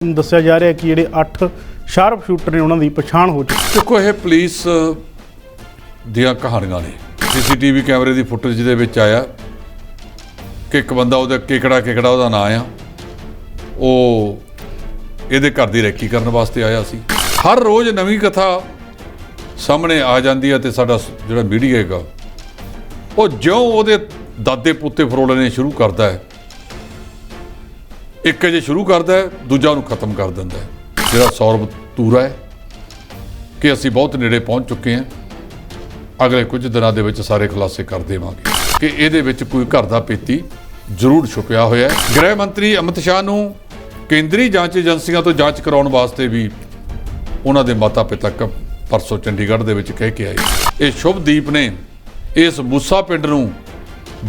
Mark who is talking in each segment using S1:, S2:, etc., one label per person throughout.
S1: ਦੱਸਿਆ ਜਾ ਰਿਹਾ ਕਿ ਜਿਹੜੇ 8 ਸ਼ਾਰਪ ਸ਼ੂਟਰ ਨੇ ਉਹਨਾਂ ਦੀ ਪਛਾਣ ਹੋ ਚੁੱਕੀ।
S2: ਦੇਖੋ ਇਹ ਪੁਲਿਸ ਦੀਆਂ ਕਹਾਣੀਆਂ ਨੇ। ਸੀਸੀਟੀਵੀ ਕੈਮਰੇ ਦੀ ਫੁਟੇਜ ਦੇ ਵਿੱਚ ਆਇਆ ਕਿ ਇੱਕ ਬੰਦਾ ਉਹਦਾ ਕੇਕੜਾ ਉਹਦਾ ਨਾਂ ਆ, ਉਹ ਇਹਦੇ ਘਰ ਦੀ ਰੈਕੀ ਕਰਨ ਵਾਸਤੇ ਆਇਆ ਸੀ। ਹਰ ਰੋਜ਼ ਨਵੀਂ ਕਥਾ ਸਾਹਮਣੇ ਆ ਜਾਂਦੀ ਹੈ ਤੇ ਸਾਡਾ ਜਿਹੜਾ ਮੀਡੀਆ ਹੈਗਾ ਉਹ ਜਿਉਂ ਉਹਦੇ ਦਾਦੇ ਪੁੱਤੇ ਫਰੋਲਣੇ ਸ਼ੁਰੂ ਕਰਦਾ ਹੈ, ਇੱਕ ਜੇ ਸ਼ੁਰੂ ਕਰਦਾ ਹੈ ਦੂਜਾ ਉਹਨੂੰ ਖਤਮ ਕਰ ਦਿੰਦਾ ਹੈ। ਜਿਹੜਾ ਸੌਰਵ ਤੂਰਾ ਹੈ ਕਿ ਅਸੀਂ ਬਹੁਤ ਨੇੜੇ ਪਹੁੰਚ ਚੁੱਕੇ ਹਾਂ, ਅਗਲੇ ਕੁਝ ਦਿਨਾਂ ਦੇ ਵਿੱਚ ਸਾਰੇ ਖੁਲਾਸੇ ਕਰ ਦੇਵਾਂਗੇ ਕਿ ਇਹਦੇ ਵਿੱਚ ਕੋਈ ਘਰ ਦਾ ਪੇਤੀ ਜ਼ਰੂਰ ਛੁਪਿਆ ਹੋਇਆ ਹੈ। ਗ੍ਰਹਿ ਮੰਤਰੀ ਅਮਿਤ ਸ਼ਾਹ ਨੂੰ ਕੇਂਦਰੀ ਜਾਂਚ ਏਜੰਸੀਆਂ ਤੋਂ ਜਾਂਚ ਕਰਾਉਣ ਵਾਸਤੇ ਵੀ ਉਹਨਾਂ ਦੇ ਮਾਤਾ ਪਿਤਾ ਪਰਸੋਂ ਚੰਡੀਗੜ੍ਹ ਦੇ ਵਿੱਚ ਕਹਿ ਕੇ ਆਏ। ਇਹ ਸ਼ੁਭਦੀਪ ਨੇ ਇਸ ਮੂਸਾ ਪਿੰਡ ਨੂੰ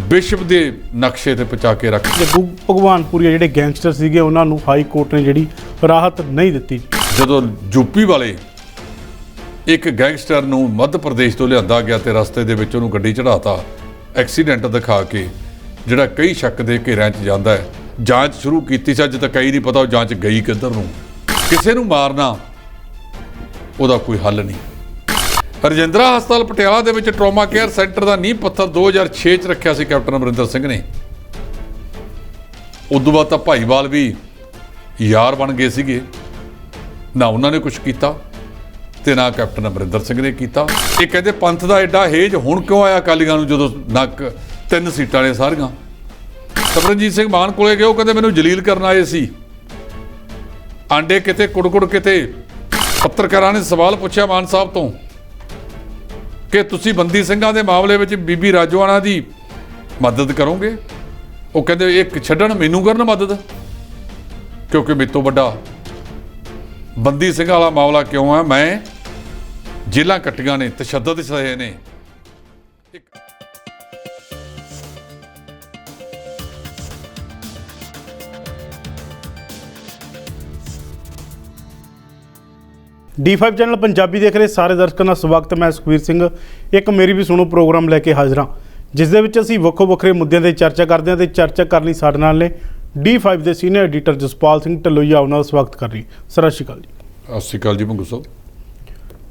S2: ਵਿਸ਼ਵ ਦੇ ਨਕਸ਼ੇ ਤੇ ਪਹੁੰਚਾ ਕੇ ਰੱਖ
S1: ਜੱਗੂ ਭਗਵਾਨਪੁਰੀਆ ਜਿਹੜੇ ਗੈਂਗਸਟਰ ਸੀਗੇ ਉਹਨਾਂ ਨੂੰ ਹਾਈ ਕੋਰਟ ਨੇ ਜਿਹੜੀ ਰਾਹਤ ਨਹੀਂ ਦਿੱਤੀ। ਜਦੋਂ
S2: ਯੂਪੀ ਵਾਲੇ ਇੱਕ ਗੈਂਗਸਟਰ ਨੂੰ ਮੱਧ ਪ੍ਰਦੇਸ਼ ਤੋਂ ਲਿਆਂਦਾ ਗਿਆ ਤੇ ਰਸਤੇ ਦੇ ਵਿੱਚ ਉਹਨੂੰ ਗੱਡੀ ਚੜਾਤਾ, ਐਕਸੀਡੈਂਟ ਦਿਖਾ ਕੇ, ਜਿਹੜਾ ਕਈ ਸ਼ੱਕ ਦੇ ਘੇਰਿਆਂ 'ਚ ਜਾਂਦਾ ਹੈ। ਜਾਂਚ ਸ਼ੁਰੂ ਕੀਤੀ ਸੀ, ਅੱਜ ਤੱਕ ਕਈ ਨਹੀਂ ਪਤਾ ਉਹ ਜਾਂਚ ਗਈ ਕਿੱਧਰ ਨੂੰ। ਕਿਸੇ ਨੂੰ ਮਾਰਨਾ ਉਹਦਾ ਕੋਈ ਹੱਲ ਨਹੀਂ। ਰਜਿੰਦਰਾ ਹਸਪਤਾਲ ਪਟਿਆਲਾ ਦੇ ਵਿੱਚ ਟਰੋਮਾ ਕੇਅਰ ਸੈਂਟਰ ਦਾ ਨੀਂਹ ਪੱਥਰ 2006 'ਚ ਰੱਖਿਆ ਸੀ ਕੈਪਟਨ ਅਮਰਿੰਦਰ ਸਿੰਘ ਨੇ। ਉਦੋਂ ਬਾਅਦ ਤਾਂ ਭਾਈਵਾਲ ਵੀ ਯਾਰ ਬਣ ਗਏ ਸੀਗੇ, ਨਾ ਉਹਨਾਂ ਨੇ ਕੁਝ ਕੀਤਾ ਤੇ ਨਾ ਕੈਪਟਨ ਅਮਰਿੰਦਰ ਸਿੰਘ ਨੇ ਕੀਤਾ। ਇਹ ਕਹਿੰਦੇ ਪੰਥ ਦਾ ਐਡਾ ਹੇਜ ਹੁਣ ਕਿਉਂ ਆਇਆ ਅਕਾਲੀਆਂ ਨੂੰ, ਜਦੋਂ ਨੱਕ 3 ਸੀਟਾਂ ਨੇ ਸਾਰੀਆਂ। ਸਿਮਰਨਜੀਤ ਸਿੰਘ ਮਾਨ ਕੋਲੇ ਗਏ, ਉਹ ਕਹਿੰਦੇ ਮੈਨੂੰ ਜਲੀਲ ਕਰਨ ਆਏ ਸੀ। ਆਂਡੇ ਕਿਤੇ ਕੁੜਕੁੜ ਕਿਤੇ। ਪੱਤਰਕਾਰਾਂ ਨੇ ਸਵਾਲ ਪੁੱਛਿਆ ਮਾਨ ਸਾਹਿਬ ਤੋਂ ਕਿ ਤੁਸੀਂ ਬੰਦੀ ਸਿੰਘਾਂ ਦੇ ਮਾਮਲੇ ਵਿੱਚ ਬੀਬੀ ਰਾਜੋਆਣਾ ਦੀ ਮਦਦ ਕਰੋਗੇ? ਉਹ ਕਹਿੰਦੇ ਇੱਕ ਛੱਡਣ ਮੈਨੂੰ ਕਰਨ ਮਦਦ, ਕਿਉਂਕਿ ਮੇਰੇ ਤੋਂ ਵੱਡਾ ਬੰਦੀ ਸਿੰਘਾਂ ਵਾਲਾ ਮਾਮਲਾ ਕਿਉਂ ਹੈ? ਮੈਂ ਜੇਲਾਂ ਕੱਟੀਆਂ ਨੇ, ਤਸ਼ੱਦਦ ਸਹੇ ਨੇ।
S1: D5 ਚੈਨਲ ਪੰਜਾਬੀ ਦੇਖ ਰਹੇ ਸਾਰੇ ਦਰਸ਼ਕਾਂ ਦਾ ਸਵਾਗਤ ਹੈ। ਮੈਂ ਸੁਖਵੀਰ ਸਿੰਘ ਇੱਕ ਮੇਰੀ ਵੀ ਸੁਣੋ ਪ੍ਰੋਗਰਾਮ ਲੈ ਕੇ ਹਾਜ਼ਰ ਹਾਂ, ਜਿਸ ਦੇ ਵਿੱਚ ਅਸੀਂ ਵੱਖੋ ਵੱਖਰੇ ਮੁੱਦਿਆਂ 'ਤੇ ਚਰਚਾ ਕਰਦੇ ਹਾਂ। ਤੇ ਚਰਚਾ ਕਰਨ ਲਈ ਸਾਡੇ ਨਾਲ ਨੇ D5 ਦੇ ਸੀਨੀਅਰ ਐਡੀਟਰ ਜਸਪਾਲ ਸਿੰਘ ਢਲੋਈਆ, ਉਹਨਾਂ ਦਾ ਸਵਾਗਤ ਕਰ ਰਹੀ। ਸਤਿ ਸ਼੍ਰੀ ਅਕਾਲ ਜੀ।
S2: ਸਤਿ ਸ਼੍ਰੀ ਅਕਾਲ ਜੀ ਭੰਗੂ ਸਾਹਿਬ।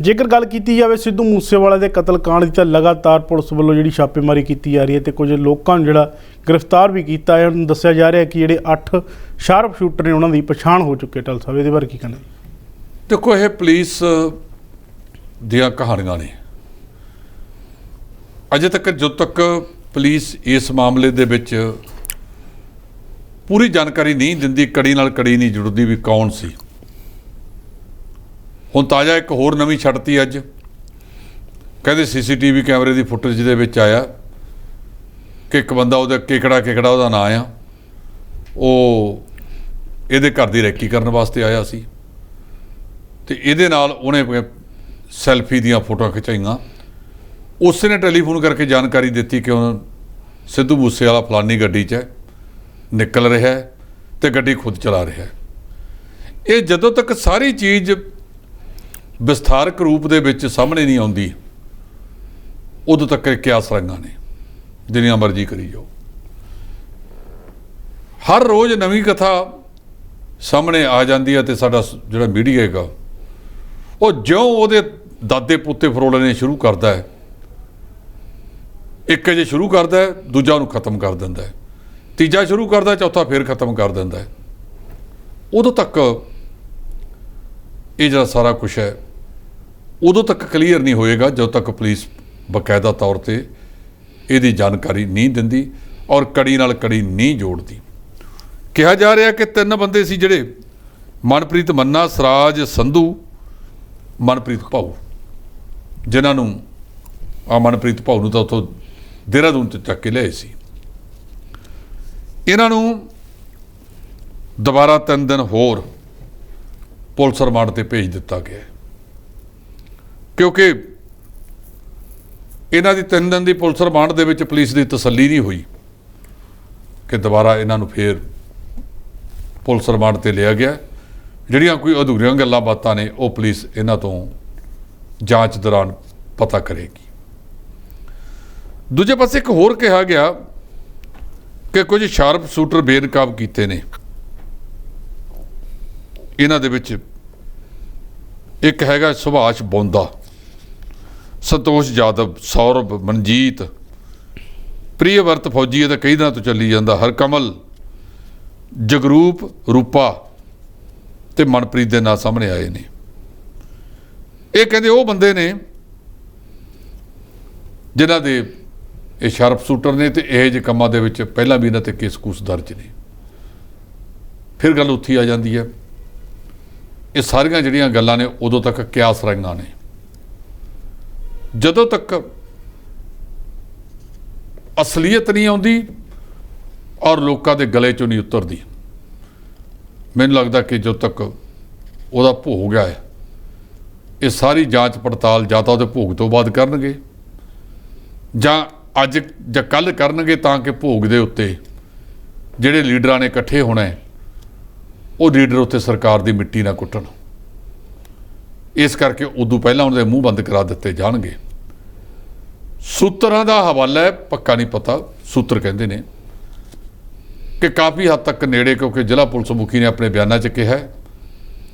S1: ਜੇਕਰ ਗੱਲ ਕੀਤੀ ਜਾਵੇ ਸਿੱਧੂ ਮੂਸੇਵਾਲਾ ਦੇ ਕਤਲकांड ਦੀ, ਤਾਂ ਲਗਾਤਾਰ ਪੁਲਿਸ ਵੱਲੋਂ ਜਿਹੜੀ ਛਾਪੇਮਾਰੀ ਕੀਤੀ ਜਾ ਰਹੀ ਹੈ ਤੇ ਕੁਝ ਲੋਕਾਂ ਨੂੰ ਜਿਹੜਾ ਗ੍ਰਿਫਤਾਰ ਵੀ ਕੀਤਾ ਹੈ। ਉਹਨੂੰ ਦੱਸਿਆ ਜਾ ਰਿਹਾ ਕਿ ਜਿਹੜੇ 8 ਸ਼ਾਰਪ ਸ਼ੂਟਰ ਨੇ ਉਹਨਾਂ ਦੀ ਪਛਾਣ ਹੋ ਚੁੱਕੀ ਹੈ। ਢਲ ਸਾਹਿਬ, ਇਹਦੇ ਬਾਰੇ ਕੀ ਕਹਿਣਾ?
S2: ਦੇਖੋ ਇਹ ਪੁਲਿਸ ਦੀਆਂ ਕਹਾਣੀਆਂ ਨੇ। ਅਜੇ ਤੱਕ ਜਦੋਂ ਤੱਕ ਪੁਲਿਸ ਇਸ ਮਾਮਲੇ ਦੇ ਵਿੱਚ ਪੂਰੀ ਜਾਣਕਾਰੀ ਨਹੀਂ ਦਿੰਦੀ, ਕੜੀ ਨਾਲ ਕੜੀ ਨਹੀਂ ਜੁੜਦੀ ਵੀ ਕੌਣ ਸੀ। ਹੁਣ ਤਾਜ਼ਾ ਇੱਕ ਹੋਰ ਨਵੀਂ ਛੱਡਤੀ ਅੱਜ, ਕਹਿੰਦੇ ਸੀਸੀਟੀਵੀ ਕੈਮਰੇ ਦੀ ਫੁਟੇਜ ਦੇ ਵਿੱਚ ਆਇਆ ਕਿ ਇੱਕ ਬੰਦਾ ਉਹਦਾ ਕੇਕੜਾ ਉਹਦਾ ਨਾਂ ਆ, ਉਹ ਇਹਦੇ ਘਰ ਦੀ ਰੈਕੀ ਕਰਨ ਵਾਸਤੇ ਆਇਆ ਸੀ ਤੇ ਇਹਦੇ ਨਾਲ ਉਹਨੇ ਸੈਲਫੀ ਦੀਆਂ ਫੋਟੋਆਂ ਖਿਚਾਈਆਂ। ਉਸੇ ਨੇ ਟੈਲੀਫੋਨ ਕਰਕੇ ਜਾਣਕਾਰੀ ਦਿੱਤੀ ਕਿ ਉਹ ਸਿੱਧੂ ਮੂਸੇਵਾਲਾ ਫਲਾਨੀ ਗੱਡੀ 'ਚ ਨਿਕਲ ਰਿਹਾ ਹੈ ਤੇ ਗੱਡੀ ਖੁਦ ਚਲਾ ਰਿਹਾ ਹੈ। ਇਹ ਜਦੋਂ ਤੱਕ ਸਾਰੀ ਚੀਜ਼ ਵਿਸਥਾਰਕ ਰੂਪ ਦੇ ਵਿੱਚ ਸਾਹਮਣੇ ਨਹੀਂ ਆਉਂਦੀ, ਉਦੋਂ ਤੱਕ ਕਿਆਸ ਰੰਗਾਂ ਨੇ, ਜਿੰਨੀਆਂ ਮਰਜ਼ੀ ਕਰੀ ਜਾਓ। ਹਰ ਰੋਜ਼ ਨਵੀਂ ਕਥਾ ਸਾਹਮਣੇ ਆ ਜਾਂਦੀ ਹੈ ਤੇ ਸਾਡਾ ਜਿਹੜਾ ਮੀਡੀਆ ਹੈਗਾ ਉਹ ਜਿਉਂ ਉਹਦੇ ਦਾਦੇ ਪੁੱਤੇ ਫਰੋਲਣੇ ਸ਼ੁਰੂ ਕਰਦਾ ਹੈ, ਇੱਕ ਜੇ ਸ਼ੁਰੂ ਕਰਦਾ ਹੈ ਦੂਜਾ ਉਹਨੂੰ ਖਤਮ ਕਰ ਦਿੰਦਾ ਹੈ, ਤੀਜਾ ਸ਼ੁਰੂ ਕਰਦਾ, ਚੌਥਾ ਫਿਰ ਖਤਮ ਕਰ ਦਿੰਦਾ ਹੈ। ਉਦੋਂ ਤੱਕ ਇਹ ਜਿਹੜਾ ਸਾਰਾ ਕੁਛ ਹੈ ਉਦੋਂ ਤੱਕ ਕਲੀਅਰ ਨਹੀਂ ਹੋਏਗਾ ਜਦੋਂ ਤੱਕ ਪੁਲਿਸ ਬਕਾਇਦਾ ਤੌਰ 'ਤੇ ਇਹਦੀ ਜਾਣਕਾਰੀ ਨਹੀਂ ਦਿੰਦੀ ਔਰ ਕੜੀ ਨਾਲ ਕੜੀ ਨਹੀਂ ਜੋੜਦੀ। ਕਿਹਾ ਜਾ ਰਿਹਾ ਕਿ 3 ਬੰਦੇ ਸੀ ਜਿਹੜੇ ਮਨਪ੍ਰੀਤ ਮੰਨਾ, ਸਰਾਜ ਸੰਧੂ, ਮਨਪ੍ਰੀਤ ਭਾਊ, ਜਿਨ੍ਹਾਂ ਨੂੰ ਮਨਪ੍ਰੀਤ ਭਾਊ ਨੂੰ ਤਾਂ ਉੱਥੋਂ ਦੇਹਰਾਦੂਨ 'ਚ ਚੱਕ ਕੇ ਲਿਆਏ ਸੀ। ਇਹਨਾਂ ਨੂੰ ਦੁਬਾਰਾ 3 ਦਿਨ ਹੋਰ ਪੁਲਿਸ ਰਿਮਾਂਡ 'ਤੇ ਭੇਜ ਦਿੱਤਾ ਗਿਆ, ਕਿਉਂਕਿ ਇਹਨਾਂ ਦੀ 3 ਦਿਨ ਦੀ ਪੁਲਿਸ ਰਿਮਾਂਡ ਦੇ ਵਿੱਚ ਪੁਲਿਸ ਦੀ ਤਸੱਲੀ ਨਹੀਂ ਹੋਈ ਕਿ ਦੁਬਾਰਾ ਇਹਨਾਂ ਨੂੰ ਫੇਰ ਪੁਲਿਸ ਰਿਮਾਂਡ 'ਤੇ ਲਿਆ ਗਿਆ। ਜਿਹੜੀਆਂ ਕੋਈ ਅਧੂਰੀਆਂ ਗੱਲਾਂ ਬਾਤਾਂ ਨੇ ਉਹ ਪੁਲਿਸ ਇਹਨਾਂ ਤੋਂ ਜਾਂਚ ਦੌਰਾਨ ਪਤਾ ਕਰੇਗੀ। ਦੂਜੇ ਪਾਸੇ ਇੱਕ ਹੋਰ ਕਿਹਾ ਗਿਆ ਕਿ ਕੁਝ ਸ਼ਾਰਪ ਸ਼ੂਟਰ ਬੇਨਕਾਬ ਕੀਤੇ ਨੇ। ਇਹਨਾਂ ਦੇ ਵਿੱਚ ਇੱਕ ਹੈਗਾ ਸੁਭਾਸ਼ ਬੋਂਦਾ, ਸੰਤੋਸ਼ ਯਾਦਵ, ਸੌਰਵ, ਮਨਜੀਤ, ਪ੍ਰਿਯਵਰਤ ਫੌਜੀ, ਇਹ ਤਾਂ ਕਈ ਦਿਨਾਂ ਤੋਂ ਚੱਲੀ ਜਾਂਦਾ, ਹਰਕਮਲ, ਜਗਰੂਪ, ਰੂਪਾ ਤੇ ਮਨਪ੍ਰੀਤ ਦੇ ਨਾਂ ਸਾਹਮਣੇ ਆਏ ਨੇ। ਇਹ ਕਹਿੰਦੇ ਉਹ ਬੰਦੇ ਨੇ ਜਿਨ੍ਹਾਂ ਦੇ ਇਹ ਸ਼ਾਰਪ ਸ਼ੂਟਰ ਨੇ ਤੇ ਇਹੋ ਜਿਹੇ ਕੰਮਾਂ ਦੇ ਵਿੱਚ ਪਹਿਲਾਂ ਵੀ ਇਹਨਾਂ ਤੇ ਕੇਸ ਕੂਸ ਦਰਜ ਨੇ। ਫਿਰ ਗੱਲ ਉੱਥੇ ਆ ਜਾਂਦੀ ਹੈ, ਇਹ ਸਾਰੀਆਂ ਜਿਹੜੀਆਂ ਗੱਲਾਂ ਨੇ ਉਦੋਂ ਤੱਕ ਕਿਆਸ ਰਹੀਆਂ ਨੇ ਜਦੋਂ ਤੱਕ ਅਸਲੀਅਤ ਨਹੀਂ ਆਉਂਦੀ ਔਰ ਲੋਕਾਂ ਦੇ ਗਲੇ ਚੋਂ ਨਹੀਂ ਉਤਰਦੀ। ਮੈਨੂੰ ਲੱਗਦਾ ਕਿ ਜਦੋਂ ਤੱਕ ਉਹਦਾ ਭੋਗ ਹੈ, ਇਹ ਸਾਰੀ ਜਾਂਚ ਪੜਤਾਲ ਜਾਂ ਤਾਂ ਉਹਦੇ ਭੋਗ ਤੋਂ ਬਾਅਦ ਕਰਨਗੇ ਜਾਂ ਅੱਜ ਜਾਂ ਕੱਲ੍ਹ ਕਰਨਗੇ, ਤਾਂ ਕਿ ਭੋਗ ਦੇ ਉੱਤੇ ਜਿਹੜੇ ਲੀਡਰਾਂ ਨੇ ਇਕੱਠੇ ਹੋਣਾ ਹੈ ਉਹ ਲੀਡਰ ਉੱਤੇ ਸਰਕਾਰ ਦੀ ਮਿੱਟੀ ਨਾ ਕੁੱਟਣ। ਇਸ ਕਰਕੇ ਉਦੋਂ ਪਹਿਲਾਂ ਉਹਨਾਂ ਦੇ ਮੂੰਹ ਬੰਦ ਕਰਾ ਦਿੱਤੇ ਜਾਣਗੇ। ਸੂਤਰਾਂ ਦਾ ਹਵਾਲਾ ਹੈ, ਪੱਕਾ ਨਹੀਂ ਪਤਾ, ਸੂਤਰ ਕਹਿੰਦੇ ਨੇ ਕਿ ਕਾਫੀ ਹੱਦ ਤੱਕ ਨੇੜੇ, ਕਿਉਂਕਿ ਜ਼ਿਲ੍ਹਾ ਪੁਲਿਸ ਮੁਖੀ ਨੇ ਆਪਣੇ ਬਿਆਨਾਂ 'ਚ ਕਿਹਾ,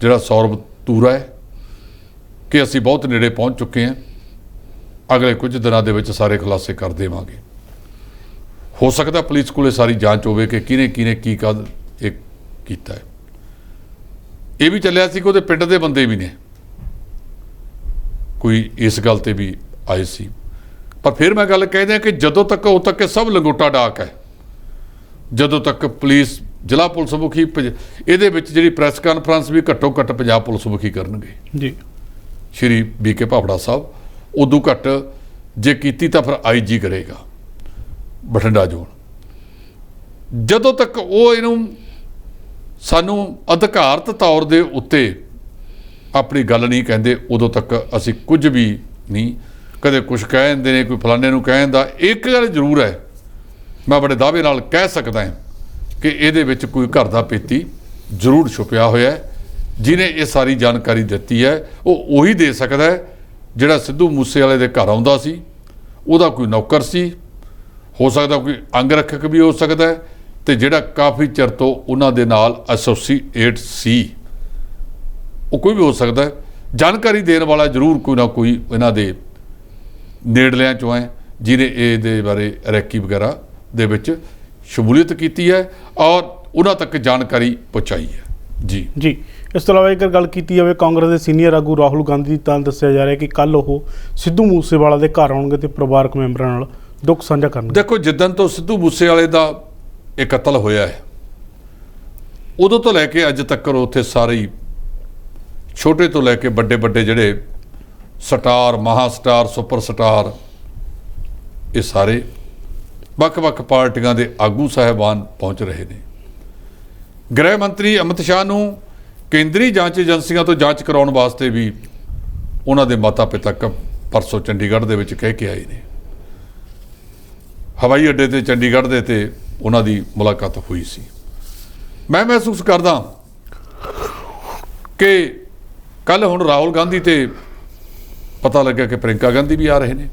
S2: ਜਿਹੜਾ ਸੌਰਵ ਤੂਰਾ ਹੈ, ਕਿ ਅਸੀਂ ਬਹੁਤ ਨੇੜੇ ਪਹੁੰਚ ਚੁੱਕੇ ਹਾਂ, ਅਗਲੇ ਕੁਝ ਦਿਨਾਂ ਦੇ ਵਿੱਚ ਸਾਰੇ ਖੁਲਾਸੇ ਕਰ ਦੇਵਾਂਗੇ। ਹੋ ਸਕਦਾ ਪੁਲਿਸ ਕੋਲੇ ਸਾਰੀ ਜਾਂਚ ਹੋਵੇ ਕਿ ਕਿਹਨੇ ਕਿਹਨੇ ਕੀ ਕਦ ਇਹ ਕੀਤਾ ਹੈ। ਇਹ ਵੀ ਚੱਲਿਆ ਸੀ ਕਿ ਉਹਦੇ ਪਿੰਡ ਦੇ ਬੰਦੇ ਵੀ ਨੇ ਕੋਈ ਇਸ ਗੱਲ ਤੇ ਵੀ ਆਏ ਸੀ। ਪਰ ਫਿਰ ਮੈਂ ਗੱਲ ਕਹਿ ਦਿਆਂ ਕਿ ਜਦੋਂ ਤੱਕ ਉਦੋਂ ਤੱਕ ਇਹ ਸਭ ਲੰਗੋਟਾ ਡਾਕ ਹੈ। ਜਦੋਂ ਤੱਕ ਪੁਲਿਸ, ਜ਼ਿਲ੍ਹਾ ਪੁਲਿਸ ਮੁਖੀ, ਇਹਦੇ ਵਿੱਚ ਜਿਹੜੀ ਪ੍ਰੈਸ ਕਾਨਫਰੰਸ ਵੀ ਘੱਟੋ ਘੱਟ ਪੰਜਾਬ ਪੁਲਿਸ ਮੁਖੀ ਕਰਨਗੇ
S1: ਜੀ,
S2: ਸ਼੍ਰੀ ਬੀਕੇ ਭਾਵੜਾ ਸਾਹਿਬ। ਉਦੋਂ ਘੱਟ ਜੇ ਕੀਤੀ ਤਾਂ ਫਿਰ ਆਈਜੀ ਕਰੇਗਾ ਬਠਿੰਡਾ ਜ਼ੋਨ। ਜਦੋਂ ਤੱਕ ਉਹ ਇਹਨੂੰ ਸਾਨੂੰ ਅਧਿਕਾਰਤ ਤੌਰ ਦੇ ਉੱਤੇ ਆਪਣੀ ਗੱਲ ਨਹੀਂ ਕਹਿੰਦੇ, ਉਦੋਂ ਤੱਕ ਅਸੀਂ ਕੁਝ ਵੀ ਨਹੀਂ। ਕਦੇ ਕੁਛ ਕਹਿ ਦਿੰਦੇ ਨੇ, ਕੋਈ ਫਲਾਣੇ ਨੂੰ ਕਹਿ ਦਿੰਦਾ। ਇੱਕ ਗੱਲ ਜ਼ਰੂਰ ਹੈ, ਮੈਂ ਬੜੇ ਦਾਅਵੇ ਨਾਲ ਕਹਿ ਸਕਦਾ ਹਾਂ ਕਿ ਇਹਦੇ ਵਿੱਚ ਕੋਈ ਘਰ ਦਾ ਪੇਤੀ ਜ਼ਰੂਰ ਛੁਪਿਆ ਹੋਇਆ ਹੈ। ਜਿਹਨੇ ਇਹ ਸਾਰੀ ਜਾਣਕਾਰੀ ਦਿੱਤੀ ਹੈ ਉਹ ਉਹੀ ਦੇ ਸਕਦਾ ਹੈ ਜਿਹੜਾ ਸਿੱਧੂ ਮੂਸੇਵਾਲੇ ਦੇ ਘਰ ਆਉਂਦਾ ਸੀ, ਉਹਦਾ ਕੋਈ ਨੌਕਰ ਸੀ, ਹੋ ਸਕਦਾ ਕੋਈ ਅੰਗ ਰੱਖਕ ਵੀ ਹੋ ਸਕਦਾ ਹੈ, ਤੇ ਜਿਹੜਾ ਕਾਫੀ ਚਿਰ ਤੋਂ ਉਹਨਾਂ ਦੇ ਨਾਲ ਐਸੋਸੀਏਟ ਸੀ, ਉਹ ਕੋਈ ਵੀ ਹੋ ਸਕਦਾ ਹੈ। ਜਾਣਕਾਰੀ ਦੇਣ ਵਾਲਾ ਜ਼ਰੂਰ ਕੋਈ ਨਾ ਕੋਈ ਇਹਨਾਂ ਦੇ ਨੇੜਲਿਆਂ ਚੋਂ ਹੈ ਜਿਹਨੇ ਇਹਦੇ ਬਾਰੇ ਰੈਕੀ ਵਗੈਰਾ ਦੇ ਵਿੱਚ ਸ਼ਮੂਲੀਅਤ ਕੀਤੀ ਹੈ ਔਰ ਉਹਨਾਂ ਤੱਕ ਜਾਣਕਾਰੀ ਪਹੁੰਚਾਈ ਹੈ। ਜੀ
S1: ਜੀ। ਇਸ ਤੋਂ ਇਲਾਵਾ ਜੇਕਰ ਗੱਲ ਕੀਤੀ ਜਾਵੇ ਕਾਂਗਰਸ ਦੇ ਸੀਨੀਅਰ ਆਗੂ ਰਾਹੁਲ ਗਾਂਧੀ, ਤਾਂ ਦੱਸਿਆ ਜਾ ਰਿਹਾ ਕਿ ਕੱਲ੍ਹ ਉਹ ਸਿੱਧੂ ਮੂਸੇਵਾਲਾ ਦੇ ਘਰ ਆਉਣਗੇ ਤੇ ਪਰਿਵਾਰਕ ਮੈਂਬਰਾਂ ਨਾਲ ਦੁੱਖ ਸਾਂਝਾ ਕਰਨਗੇ।
S2: ਦੇਖੋ, ਜਿੱਦਣ ਤੋਂ ਸਿੱਧੂ ਮੂਸੇਵਾਲੇ ਦਾ ਇਹ ਕਤਲ ਹੋਇਆ ਹੈ, ਉਦੋਂ ਤੋਂ ਲੈ ਕੇ ਅੱਜ ਤੱਕ ਉੱਥੇ ਸਾਰੇ ਹੀ ਛੋਟੇ ਤੋਂ ਲੈ ਕੇ ਵੱਡੇ ਵੱਡੇ ਜਿਹੜੇ ਸਟਾਰ, ਮਹਾ ਸਟਾਰ, ਸੁਪਰ ਸਟਾਰ, ਇਹ ਸਾਰੇ ਵੱਖ-ਵੱਖ ਪਾਰਟੀਆਂ ਦੇ ਆਗੂ ਸਾਹਿਬਾਨ ਪਹੁੰਚ ਰਹੇ ਨੇ। ਗ੍ਰਹਿ ਮੰਤਰੀ ਅਮਿਤ ਸ਼ਾਹ ਨੂੰ ਕੇਂਦਰੀ ਜਾਂਚ ਏਜੰਸੀਆਂ ਤੋਂ ਜਾਂਚ ਕਰਾਉਣ ਵਾਸਤੇ ਵੀ ਉਹਨਾਂ ਦੇ ਮਾਤਾ ਪਿਤਾ ਪਰਸੋਂ ਚੰਡੀਗੜ੍ਹ ਦੇ ਵਿੱਚ ਕਹਿ ਕੇ ਆਏ ਨੇ। ਹਵਾਈ ਅੱਡੇ ਤੇ ਚੰਡੀਗੜ੍ਹ ਦੇ ਤੇ ਉਹਨਾਂ ਦੀ ਮੁਲਾਕਾਤ ਹੋਈ ਸੀ। ਮੈਂ ਮਹਿਸੂਸ ਕਰਦਾ ਕਿ ਕੱਲ੍ਹ ਹੁਣ ਰਾਹੁਲ ਗਾਂਧੀ ਤੇ ਪਤਾ ਲੱਗਿਆ ਕਿ ਪ੍ਰਿੰਕਾ ਗਾਂਧੀ ਵੀ ਆ ਰਹੇ ਨੇ।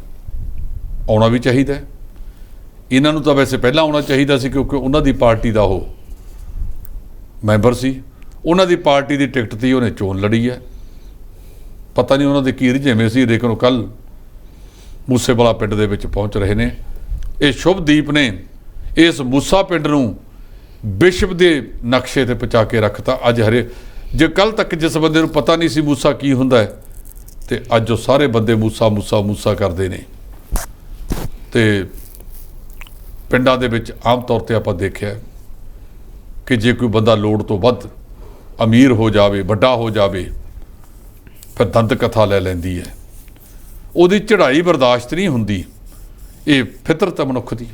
S2: ਆਉਣਾ ਵੀ ਚਾਹੀਦਾ ਹੈ। ਇਹਨਾਂ ਨੂੰ ਤਾਂ ਵੈਸੇ ਪਹਿਲਾਂ ਆਉਣਾ ਚਾਹੀਦਾ ਸੀ, ਕਿਉਂਕਿ ਉਹਨਾਂ ਦੀ ਪਾਰਟੀ ਦਾ ਉਹ ਮੈਂਬਰ ਸੀ, ਉਹਨਾਂ ਦੀ ਪਾਰਟੀ ਦੀ ਟਿਕਟ 'ਤੇ ਉਹਨੇ ਚੋਣ ਲੜੀ ਹੈ। ਪਤਾ ਨਹੀਂ ਉਹਨਾਂ ਦੇ ਕੀ ਰੁਝੇਵੇਂ ਸੀ, ਲੇਕਿਨ ਉਹ ਕੱਲ੍ਹ ਮੂਸੇਵਾਲਾ ਪਿੰਡ ਦੇ ਵਿੱਚ ਪਹੁੰਚ ਰਹੇ ਨੇ। ਇਹ ਸ਼ੁਭਦੀਪ ਨੇ ਇਸ ਮੂਸਾ ਪਿੰਡ ਨੂੰ ਵਿਸ਼ਵ ਦੇ ਨਕਸ਼ੇ 'ਤੇ ਪਹੁੰਚਾ ਕੇ ਰੱਖਤਾ। ਅੱਜ ਜੇ ਕੱਲ੍ਹ ਤੱਕ ਜਿਸ ਬੰਦੇ ਨੂੰ ਪਤਾ ਨਹੀਂ ਸੀ ਮੂਸਾ ਕੀ ਹੁੰਦਾ ਹੈ, ਤੇ ਅੱਜ ਉਹ ਸਾਰੇ ਬੰਦੇ ਮੂਸਾ ਮੂਸਾ ਮੂਸਾ ਕਰਦੇ ਨੇ। ਤੇ ਪਿੰਡਾਂ ਦੇ ਵਿੱਚ ਆਮ ਤੌਰ 'ਤੇ ਆਪਾਂ ਦੇਖਿਆ ਕਿ ਜੇ ਕੋਈ ਬੰਦਾ ਲੋੜ ਤੋਂ ਵੱਧ ਅਮੀਰ ਹੋ ਜਾਵੇ, ਵੱਡਾ ਹੋ ਜਾਵੇ, ਫਿਰ ਦੰਦ ਕਥਾ ਲੈ ਲੈਂਦੀ ਹੈ। ਉਹਦੀ ਚੜ੍ਹਾਈ ਬਰਦਾਸ਼ਤ ਨਹੀਂ ਹੁੰਦੀ। ਇਹ ਫਿਤਰਤ ਹੈ ਮਨੁੱਖ ਦੀ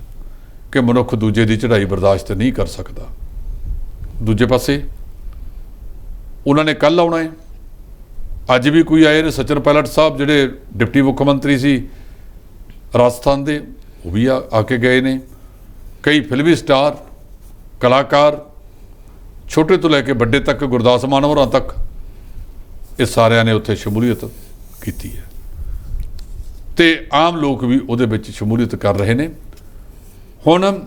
S2: ਕਿ ਮਨੁੱਖ ਦੂਜੇ ਦੀ ਚੜ੍ਹਾਈ ਬਰਦਾਸ਼ਤ ਨਹੀਂ ਕਰ ਸਕਦਾ। ਦੂਜੇ ਪਾਸੇ ਉਹਨਾਂ ਨੇ ਕੱਲ੍ਹ ਆਉਣਾ ਹੈ। ਅੱਜ ਵੀ ਕੋਈ ਆਏ ਨੇ, ਸਚਿਨ ਪਾਇਲਟ ਸਾਹਿਬ ਜਿਹੜੇ ਡਿਪਟੀ ਮੁੱਖ ਮੰਤਰੀ ਸੀ ਰਾਜਸਥਾਨ ਦੇ, ਉਹ ਵੀ ਆ ਕੇ ਗਏ ਨੇ। ਕਈ ਫਿਲਮੀ ਸਟਾਰ, ਕਲਾਕਾਰ, ਛੋਟੇ ਤੋਂ ਲੈ ਕੇ ਵੱਡੇ ਤੱਕ, ਗੁਰਦਾਸ ਮਾਨ ਹੋਰਾਂ ਤੱਕ, ਇਹ ਸਾਰਿਆਂ ਨੇ ਉੱਥੇ ਸ਼ਮੂਲੀਅਤ ਕੀਤੀ ਹੈ ਤੇ ਆਮ ਲੋਕ ਵੀ ਉਹਦੇ ਵਿੱਚ ਸ਼ਮੂਲੀਅਤ ਕਰ ਰਹੇ ਨੇ। ਹੁਣ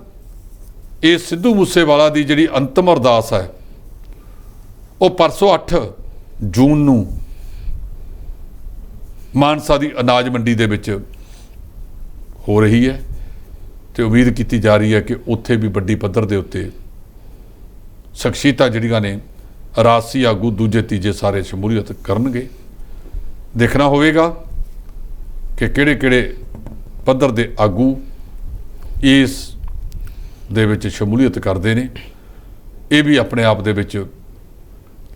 S2: ਇਹ ਸਿੱਧੂ ਮੂਸੇਵਾਲਾ ਦੀ ਜਿਹੜੀ ਅੰਤਮ ਅਰਦਾਸ ਹੈ, ਉਹ ਪਰਸੋਂ 8 ਜੂਨ ਨੂੰ ਮਾਨਸਾ ਦੀ ਅਨਾਜ ਮੰਡੀ ਦੇ ਵਿੱਚ ਹੋ ਰਹੀ ਹੈ ਤੇ ਉਮੀਦ ਕੀਤੀ ਜਾ ਰਹੀ ਹੈ ਕਿ ਉੱਥੇ ਵੀ ਵੱਡੀ ਪੱਧਰ ਦੇ ਉੱਤੇ ਸ਼ਖਸੀਅਤਾਂ ਜਿਹੜੀਆਂ ਨੇ ਰਾਜਸੀ ਆਗੂ ਦੂਜੇ ਤੀਜੇ ਸਾਰੇ ਸ਼ਮੂਲੀਅਤ ਕਰਨਗੇ। ਦੇਖਣਾ ਹੋਵੇਗਾ ਕਿ ਕਿਹੜੇ ਕਿਹੜੇ ਪੱਧਰ ਦੇ ਆਗੂ ਇਸ ਦੇ ਵਿੱਚ ਸ਼ਮੂਲੀਅਤ ਕਰਦੇ ਨੇ। ਇਹ ਵੀ ਆਪਣੇ ਆਪ ਦੇ ਵਿੱਚ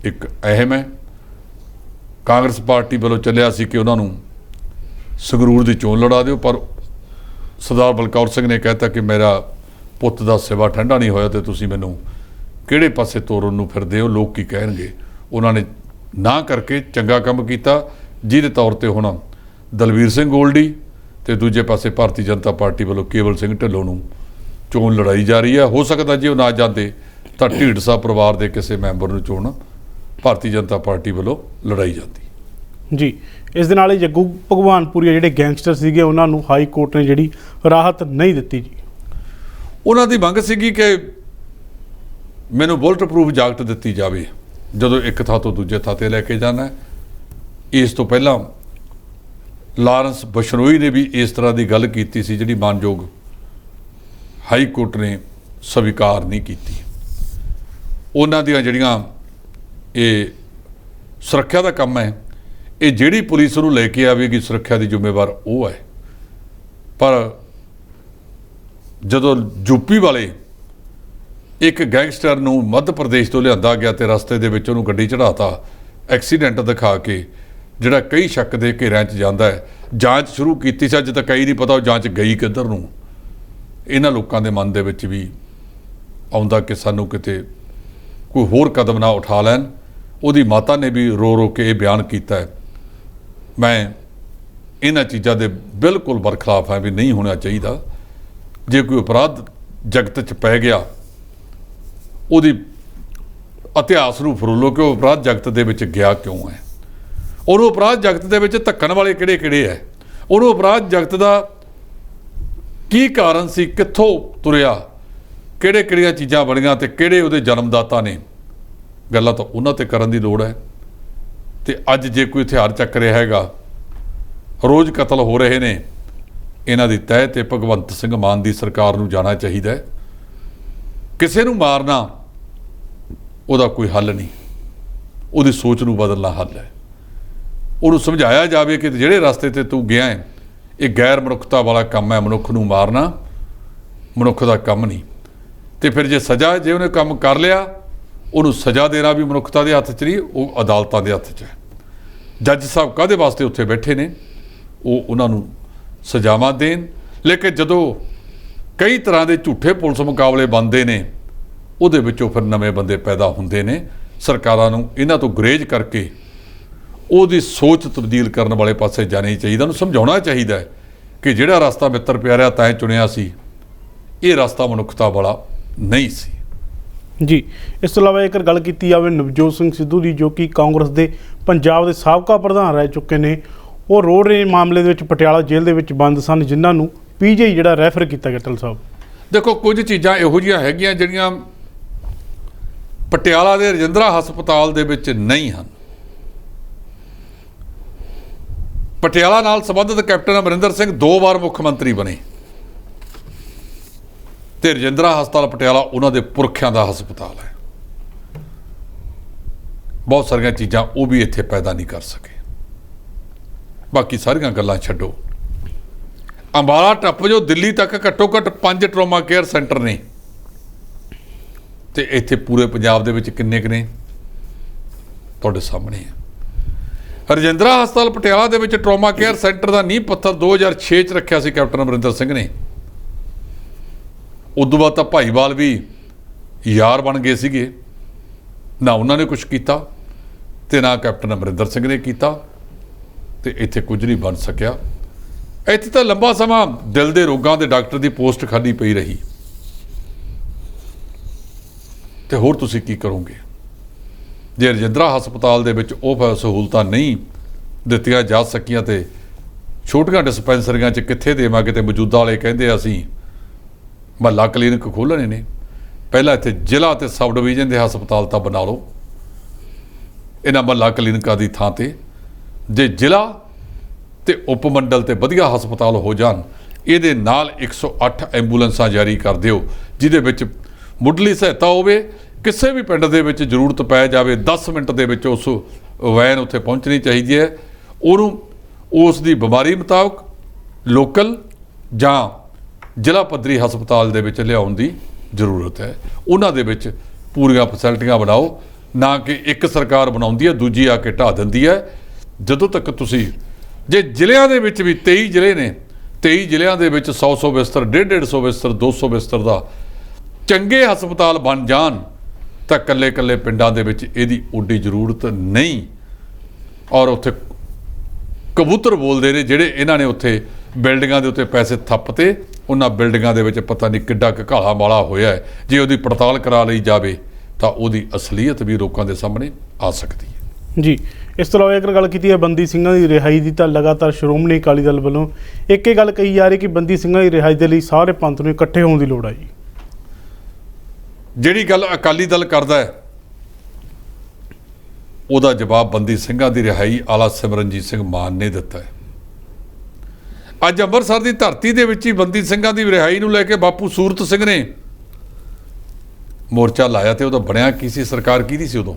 S2: ਇੱਕ ਅਹਿਮ ਹੈ। ਕਾਂਗਰਸ ਪਾਰਟੀ ਵੱਲੋਂ ਚੱਲਿਆ ਸੀ ਕਿ ਉਹਨਾਂ ਨੂੰ ਸੰਗਰੂਰ ਦੀ ਚੋਣ ਲੜਾ ਦਿਓ, ਪਰ ਸਰਦਾਰ ਬਲਕੌਰ ਸਿੰਘ ਨੇ ਕਹਿਤਾ ਕਿ ਮੇਰਾ ਪੁੱਤ ਦਾ ਸਿਵਾ ਠੰਡਾ ਨਹੀਂ ਹੋਇਆ ਤੇ ਤੁਸੀਂ ਮੈਨੂੰ ਕਿਹੜੇ ਪਾਸੇ ਤੋਰਨ ਨੂੰ ਫਿਰਦੇ ਹੋ, ਲੋਕ ਕੀ ਕਹਿਣਗੇ। ਉਹਨਾਂ ਨੇ ਨਾ ਕਰਕੇ ਚੰਗਾ ਕੰਮ ਕੀਤਾ, ਜਿਹਦੇ ਤੌਰ ਤੇ ਹੁਣ ਦਲਵੀਰ ਸਿੰਘ ਗੋਲਡੀ ਤੇ ਦੂਜੇ ਪਾਸੇ ਭਾਰਤੀ ਜਨਤਾ ਪਾਰਟੀ ਵੱਲੋਂ ਕੇਵਲ ਸਿੰਘ ਢਿੱਲੋਂ ਨੂੰ ਚੋਣ ਲੜਾਈ ਜਾ ਰਹੀ ਹੈ। ਹੋ ਸਕਦਾ ਜੇ ਉਹ ਨਾ ਜਾਂਦੇ ਤਾਂ ਢੀਂਡਸਾ ਪਰਿਵਾਰ ਦੇ ਕਿਸੇ ਮੈਂਬਰ ਨੂੰ ਚੋਣ ਭਾਰਤੀ ਜਨਤਾ ਪਾਰਟੀ ਵੱਲੋਂ ਲੜਾਈ ਜਾਂਦੀ।
S1: ਜੀ, ਇਸ ਦੇ ਨਾਲ ਹੀ ਜੱਗੂ ਭਗਵਾਨਪੁਰੀਆ ਜਿਹੜੇ ਗੈਂਗਸਟਰ ਸੀਗੇ ਉਹਨਾਂ ਨੂੰ ਹਾਈ ਕੋਰਟ ਨੇ ਜਿਹੜੀ ਰਾਹਤ ਨਹੀਂ ਦਿੱਤੀ ਜੀ।
S2: ਉਹਨਾਂ ਦੀ ਮੰਗ ਸੀਗੀ ਕਿ ਮੈਨੂੰ ਬੁਲਟ ਪ੍ਰੂਫ ਜਾਕਟ ਦਿੱਤੀ ਜਾਵੇ ਜਦੋਂ ਇੱਕ ਥਾਂ ਤੋਂ ਦੂਜੇ ਥਾਂ ਤੇ ਲੈ ਕੇ ਜਾਣਾ। ਇਸ ਤੋਂ ਪਹਿਲਾਂ ਲਾਰੈਂਸ ਬਸ਼ਨੋਈ ਨੇ ਵੀ ਇਸ ਤਰ੍ਹਾਂ ਦੀ ਗੱਲ ਕੀਤੀ ਸੀ, ਜਿਹੜੀ ਮਾਨਯੋਗ ਹਾਈ ਕੋਰਟ ਨੇ ਸਵੀਕਾਰ ਨਹੀਂ ਕੀਤੀ। ਉਹਨਾਂ ਦੀਆਂ ਜਿਹੜੀਆਂ ਇਹ ਸੁਰੱਖਿਆ ਦਾ ਕੰਮ ਹੈ, ਇਹ ਜਿਹੜੀ ਪੁਲਿਸ ਨੂੰ ਲੈ ਕੇ ਆਵੇਗੀ ਸੁਰੱਖਿਆ ਦੀ ਜ਼ਿੰਮੇਵਾਰ ਉਹ ਹੈ। ਪਰ ਜਦੋਂ ਯੂਪੀ ਵਾਲੇ ਇੱਕ ਗੈਂਗਸਟਰ ਨੂੰ ਮੱਧ ਪ੍ਰਦੇਸ਼ ਤੋਂ ਲਿਆਂਦਾ ਗਿਆ ਤੇ ਰਸਤੇ ਦੇ ਵਿੱਚ ਉਹਨੂੰ ਗੱਡੀ ਚੜਾਤਾ, ਐਕਸੀਡੈਂਟ ਦਿਖਾ ਕੇ, ਜਿਹੜਾ ਕਈ ਸ਼ੱਕ ਦੇ ਘੇਰਿਆਂ 'ਚ ਜਾਂਦਾ ਹੈ। ਜਾਂਚ ਸ਼ੁਰੂ ਕੀਤੀ ਸੀ, ਅੱਜ ਤੱਕ ਕਈ ਨਹੀਂ ਪਤਾ ਉਹ ਜਾਂਚ ਗਈ ਕਿੱਧਰ ਨੂੰ। ਇਹਨਾਂ ਲੋਕਾਂ ਦੇ ਮਨ ਦੇ ਵਿੱਚ ਵੀ ਆਉਂਦਾ ਕਿ ਸਾਨੂੰ ਕਿਤੇ ਕੋਈ ਹੋਰ ਕਦਮ ਨਾ ਉਠਾ ਲੈਣ। ਉਹਦੀ ਮਾਤਾ ਨੇ ਵੀ ਰੋ ਰੋ ਕੇ ਇਹ ਬਿਆਨ ਕੀਤਾ ਹੈ, ਮੈਂ ਇਹਨਾਂ ਚੀਜ਼ਾਂ ਦੇ ਬਿਲਕੁਲ ਬਰਖਲਾਫ ਹਾਂ ਵੀ ਨਹੀਂ ਹੋਣਾ ਚਾਹੀਦਾ। ਜੇ ਕੋਈ ਅਪਰਾਧ ਜਗਤ 'ਚ ਪੈ ਗਿਆ, ਉਹਦੀ ਇਤਿਹਾਸ ਨੂੰ ਫਰੋਲੋ ਕਿ ਉਹ ਅਪਰਾਧ ਜਗਤ ਦੇ ਵਿੱਚ ਗਿਆ ਕਿਉਂ ਹੈ, ਉਹਨੂੰ ਅਪਰਾਧ ਜਗਤ ਦੇ ਵਿੱਚ ਧੱਕਣ ਵਾਲੇ ਕਿਹੜੇ ਕਿਹੜੇ ਹੈ, ਉਹਨੂੰ ਅਪਰਾਧ ਜਗਤ ਦਾ ਕੀ ਕਾਰਨ ਸੀ, ਕਿੱਥੋਂ ਤੁਰਿਆ, ਕਿਹੜੇ ਕਿਹੜੀਆਂ ਚੀਜ਼ਾਂ ਬਣੀਆਂ ਤੇ ਕਿਹੜੇ ਉਹਦੇ ਜਨਮਦਾਤਾ ਨੇ। ਗੱਲਾਂ ਤਾਂ ਉਹਨਾਂ ਤੇ ਕਰਨ ਦੀ ਲੋੜ ਹੈ। ਤੇ ਅੱਜ ਜੇ ਕੋਈ ਹਥਿਆਰ ਚੱਕ ਰਿਹਾ ਹੈਗਾ, ਰੋਜ਼ ਕਤਲ ਹੋ ਰਹੇ ਨੇ, ਇਹਨਾਂ ਦੀ ਤਹਿ ਤੇ ਭਗਵੰਤ ਸਿੰਘ ਮਾਨ ਦੀ ਸਰਕਾਰ ਨੂੰ ਜਾਣਾ ਚਾਹੀਦਾ ਹੈ। ਕਿਸੇ ਨੂੰ ਮਾਰਨਾ ਉਹਦਾ ਕੋਈ ਹੱਲ ਨਹੀਂ, ਉਹਦੀ ਸੋਚ ਨੂੰ ਬਦਲਣਾ ਹੱਲ ਹੈ। ਉਹਨੂੰ ਸਮਝਾਇਆ ਜਾਵੇ ਕਿ ਜਿਹੜੇ ਰਸਤੇ ਤੇ ਤੂੰ ਗਿਆ ਹੈ ਇਹ ਗੈਰ ਮਨੁੱਖਤਾ ਵਾਲਾ ਕੰਮ ਹੈ, ਮਨੁੱਖ ਨੂੰ ਮਾਰਨਾ ਮਨੁੱਖ ਦਾ ਕੰਮ ਨਹੀਂ। ਤੇ ਫਿਰ ਜੇ ਸਜ਼ਾ, ਜੇ ਉਹਨੇ ਕੰਮ ਕਰ ਲਿਆ, ਉਹਨੂੰ ਸਜ਼ਾ ਦੇਣਾ ਵੀ ਮਨੁੱਖਤਾ ਦੇ ਹੱਥ 'ਚ ਨਹੀਂ, ਉਹ ਅਦਾਲਤਾਂ ਦੇ ਹੱਥ 'ਚ ਹੈ। ਜੱਜ ਸਾਹਿਬ ਕਾਹਦੇ ਵਾਸਤੇ ਉੱਥੇ ਬੈਠੇ ਨੇ, ਉਹ ਉਹਨਾਂ ਨੂੰ ਸਜ਼ਾਵਾਂ ਦੇਣ। ਲੇਕਿਨ ਜਦੋਂ ਕਈ ਤਰ੍ਹਾਂ ਦੇ ਝੂਠੇ ਪੁਲਿਸ ਮੁਕਾਬਲੇ ਬਣਦੇ ਨੇ, ਉਹਦੇ ਵਿੱਚੋਂ ਫਿਰ ਨਵੇਂ ਬੰਦੇ ਪੈਦਾ ਹੁੰਦੇ ਨੇ। ਸਰਕਾਰਾਂ ਨੂੰ ਇਹਨਾਂ ਤੋਂ ਗੁਰੇਜ਼ ਕਰਕੇ ਉਹਦੀ ਸੋਚ ਤਬਦੀਲ ਕਰਨ ਵਾਲੇ ਪਾਸੇ ਜਾਣਾ ਚਾਹੀਦਾ। ਉਹਨੂੰ ਸਮਝਾਉਣਾ ਚਾਹੀਦਾ ਹੈ ਕਿ ਜਿਹੜਾ ਰਸਤਾ ਮਿੱਤਰ ਪਿਆਰਿਆ ਤੈਂ ਚੁਣਿਆ ਸੀ, ਇਹ ਰਸਤਾ ਮਨੁੱਖਤਾ ਵਾਲਾ ਨਹੀਂ ਸੀ।
S1: ਜੀ, ਇਸ ਤੋਂ ਇਲਾਵਾ ਜੇਕਰ ਗੱਲ ਕੀਤੀ ਜਾਵੇ ਨਵਜੋਤ ਸਿੰਘ ਸਿੱਧੂ ਦੀ, ਜੋ ਕਿ ਕਾਂਗਰਸ ਦੇ ਪੰਜਾਬ ਦੇ ਸਾਬਕਾ ਪ੍ਰਧਾਨ ਰਹਿ ਚੁੱਕੇ ਨੇ, ਉਹ ਰੋਡ ਰੇਜ ਮਾਮਲੇ ਦੇ ਵਿੱਚ ਪਟਿਆਲਾ ਜੇਲ੍ਹ ਦੇ ਵਿੱਚ ਬੰਦ ਸਨ, ਜਿਨ੍ਹਾਂ ਨੂੰ ਪੀਜੀਆਈ ਜਿਹੜਾ ਰੈਫਰ ਕੀਤਾ ਗਿਆ। ਟਲ ਸਾਹਿਬ,
S2: ਦੇਖੋ ਕੁਝ ਚੀਜ਼ਾਂ ਇਹੋ ਜਿਹੀਆਂ ਹੈਗੀਆਂ ਜਿਹੜੀਆਂ ਪਟਿਆਲਾ ਦੇ ਰਜਿੰਦਰਾ ਹਸਪਤਾਲ ਦੇ ਵਿੱਚ ਨਹੀਂ ਹਨ। ਪਟਿਆਲਾ ਨਾਲ ਸੰਬੰਧਿਤ ਕੈਪਟਨ ਅਮਰਿੰਦਰ ਸਿੰਘ 2 ਵਾਰ ਮੁੱਖ ਮੰਤਰੀ ਬਣੇ ਤੇ ਰਜਿੰਦਰਾ ਹਸਪਤਾਲ ਪਟਿਆਲਾ ਉਹਨਾਂ ਦੇ ਪੁਰਖਿਆਂ ਦਾ ਹਸਪਤਾਲ ਹੈ। ਬਹੁਤ ਸਾਰੀਆਂ ਚੀਜ਼ਾਂ ਉਹ ਵੀ ਇੱਥੇ ਪੈਦਾ ਨਹੀਂ ਕਰ ਸਕੇ। ਬਾਕੀ ਸਾਰੀਆਂ ਗੱਲਾਂ ਛੱਡੋ, ਅੰਬਾਲਾ ਟੱਪ ਜੋ ਦਿੱਲੀ ਤੱਕ ਘੱਟੋ ਘੱਟ 5 ਟਰੋਮਾ ਕੇਅਰ ਸੈਂਟਰ ਨੇ, ਤੇ ਇੱਥੇ ਪੂਰੇ ਪੰਜਾਬ ਦੇ ਵਿੱਚ ਕਿੰਨੇ ਕੁ ਨੇ ਤੁਹਾਡੇ ਸਾਹਮਣੇ ਹੈ। ਰਜਿੰਦਰਾ ਹਸਪਤਾਲ ਪਟਿਆਲਾ ਦੇ ਵਿੱਚ ਟਰੋਮਾ ਕੇਅਰ ਸੈਂਟਰ ਦਾ ਨੀਂਹ ਪੱਥਰ 2006 'ਚ ਰੱਖਿਆ ਸੀ ਕੈਪਟਨ ਅਮਰਿੰਦਰ ਸਿੰਘ ਨੇ। ਉਦੋਂ ਬਾਅਦ ਤਾਂ ਭਾਈਵਾਲ ਵੀ ਯਾਰ ਬਣ ਗਏ ਸੀਗੇ, ਨਾ ਉਹਨਾਂ ਨੇ ਕੁਛ ਕੀਤਾ ਤੇ ਨਾ ਕੈਪਟਨ ਅਮਰਿੰਦਰ ਸਿੰਘ ਨੇ ਕੀਤਾ, ਤੇ ਇੱਥੇ ਕੁਝ ਨਹੀਂ ਬਣ ਸਕਿਆ। ਇੱਥੇ ਤਾਂ ਲੰਬਾ ਸਮਾਂ ਦਿਲ ਦੇ ਰੋਗਾਂ ਦੇ ਡਾਕਟਰ ਦੀ ਪੋਸਟ ਖਾਲੀ ਪਈ ਰਹੀ, ਤੇ ਹੋਰ ਤੁਸੀਂ ਕੀ ਕਰੋਗੇ ਜੇ ਰਜਿੰਦਰਾ ਹਸਪਤਾਲ ਦੇ ਵਿੱਚ ਉਹ ਸਹੂਲਤਾਂ ਨਹੀਂ ਦਿੱਤੀਆਂ ਜਾ ਸਕੀਆਂ। ਤੇ ਛੋਟੀਆਂ ਡਿਸਪੈਂਸਰੀਆਂ 'ਚ ਕਿੱਥੇ ਦੇਵਾਂਗੇ, ਤੇ ਮੌਜੂਦਾ ਵਾਲੇ ਕਹਿੰਦੇ ਅਸੀਂ ਮਹੱਲਾ ਕਲੀਨਿਕ ਖੋਲ੍ਹਣੇ ਨੇ। ਪਹਿਲਾਂ ਇੱਥੇ ਜ਼ਿਲ੍ਹਾ ਤੇ ਸਬ ਡਿਵੀਜ਼ਨ ਦੇ ਹਸਪਤਾਲ ਤਾਂ ਬਣਾ ਲਓ, ਇਹਨਾਂ ਮਹੱਲਾ ਕਲੀਨਿਕਾਂ ਦੀ ਥਾਂ ਤੇ ਜੇ ਜ਼ਿਲ੍ਹਾ ਤੇ ਉਪ ਮੰਡਲ ਤੇ ਵਧੀਆ ਹਸਪਤਾਲ ਹੋ ਜਾਣ, ਇਹਦੇ ਨਾਲ 108 ਐਂਬੂਲੈਂਸਾਂ ਜਾਰੀ ਕਰ ਦਿਓ ਜਿਹਦੇ ਵਿੱਚ ਮੁੱਢਲੀ ਸਹਾਇਤਾ ਹੋਵੇ। ਕਿਸੇ ਵੀ ਪਿੰਡ ਦੇ ਵਿੱਚ ਜ਼ਰੂਰਤ ਪੈ ਜਾਵੇ 10 ਮਿੰਟ ਦੇ ਵਿੱਚ ਉਸ ਵੈਨ ਉੱਥੇ ਪਹੁੰਚਣੀ ਚਾਹੀਦੀ ਹੈ। ਉਹਨੂੰ ਉਸ ਦੀ ਬਿਮਾਰੀ ਮੁਤਾਬਕ ਲੋਕਲ ਜਾਂ ਜ਼ਿਲ੍ਹਾ ਪੱਧਰੀ ਹਸਪਤਾਲ ਦੇ ਵਿੱਚ ਲਿਆਉਣ ਦੀ ਜ਼ਰੂਰਤ ਹੈ। ਉਹਨਾਂ ਦੇ ਵਿੱਚ ਪੂਰੀਆਂ ਫੈਸਿਲਿਟੀਆਂ ਬਣਾਓ, ਨਾ ਕਿ ਇੱਕ ਸਰਕਾਰ ਬਣਾਉਂਦੀ ਹੈ ਦੂਜੀ ਆ ਕੇ ਢਾਹ ਦਿੰਦੀ ਹੈ। ਜਦੋਂ ਤੱਕ ਤੁਸੀਂ ਜੇ ਜ਼ਿਲ੍ਹਿਆਂ ਦੇ ਵਿੱਚ ਵੀ 23 ਜ਼ਿਲ੍ਹੇ ਨੇ, 23 ਜ਼ਿਲ੍ਹਿਆਂ ਦੇ ਵਿੱਚ 100 ਬਿਸਤਰ, 150 ਬਿਸਤਰ, 200 ਬਿਸਤਰ ਦਾ ਚੰਗੇ ਹਸਪਤਾਲ ਬਣ ਜਾਣ ਤਾਂ ਇਕੱਲੇ ਪਿੰਡਾਂ ਦੇ ਵਿੱਚ ਇਹਦੀ ਓਡੀ ਜ਼ਰੂਰਤ ਨਹੀਂ। ਔਰ ਉੱਥੇ ਕਬੂਤਰ ਬੋਲਦੇ ਨੇ ਜਿਹੜੇ ਇਹਨਾਂ ਨੇ ਉੱਥੇ ਬਿਲਡਿੰਗਾਂ ਦੇ ਉੱਤੇ ਪੈਸੇ ਥੱਪਤੇ, ਉਹਨਾਂ ਬਿਲਡਿੰਗਾਂ ਦੇ ਵਿੱਚ ਪਤਾ ਨਹੀਂ ਕਿੱਡਾ ਕੁ ਘਾਲਾ ਮਾਲਾ ਹੋਇਆ ਹੈ। ਜੇ ਉਹਦੀ ਪੜਤਾਲ ਕਰਾ ਲਈ ਜਾਵੇ ਤਾਂ ਉਹਦੀ ਅਸਲੀਅਤ ਵੀ ਲੋਕਾਂ ਦੇ ਸਾਹਮਣੇ ਆ ਸਕਦੀ ਹੈ।
S1: ਜੀ, ਇਸ ਤੋਂ ਇਲਾਵਾ ਅਗਰ ਗੱਲ ਕੀਤੀ ਹੈ ਬੰਦੀ ਸਿੰਘਾਂ ਦੀ ਰਿਹਾਈ ਦੀ, ਤਾਂ ਲਗਾਤਾਰ ਸ਼੍ਰੋਮਣੀ ਅਕਾਲੀ ਦਲ ਵੱਲੋਂ ਇੱਕ ਇਹ ਗੱਲ ਕਹੀ ਜਾ ਰਹੀ ਕਿ ਬੰਦੀ ਸਿੰਘਾਂ ਦੀ ਰਿਹਾਈ ਦੇ ਲਈ ਸਾਰੇ ਪੰਥ ਨੂੰ ਇਕੱਠੇ ਹੋਣ ਦੀ ਲੋੜ ਹੈ ਜੀ।
S2: ਜਿਹੜੀ ਗੱਲ ਅਕਾਲੀ ਦਲ ਕਰਦਾ ਹੈ ਉਹਦਾ ਜਵਾਬ ਬੰਦੀ ਸਿੰਘਾਂ ਦੀ ਰਿਹਾਈ ਆਲਾ ਸਿਮਰਨਜੀਤ ਸਿੰਘ ਮਾਨ ਨੇ ਦਿੱਤਾ ਹੈ। ਅੱਜ ਅੰਮ੍ਰਿਤਸਰ ਦੀ ਧਰਤੀ ਦੇ ਵਿੱਚ ਹੀ ਬੰਦੀ ਸਿੰਘਾਂ ਦੀ ਰਿਹਾਈ ਨੂੰ ਲੈ ਕੇ ਬਾਪੂ ਸੂਰਤ ਸਿੰਘ ਨੇ ਮੋਰਚਾ ਲਾਇਆ, ਤੇ ਉਹਦਾ ਬਣਿਆ ਕੀ ਸੀ? ਸਰਕਾਰ ਕਿਹਦੀ ਸੀ ਉਦੋਂ?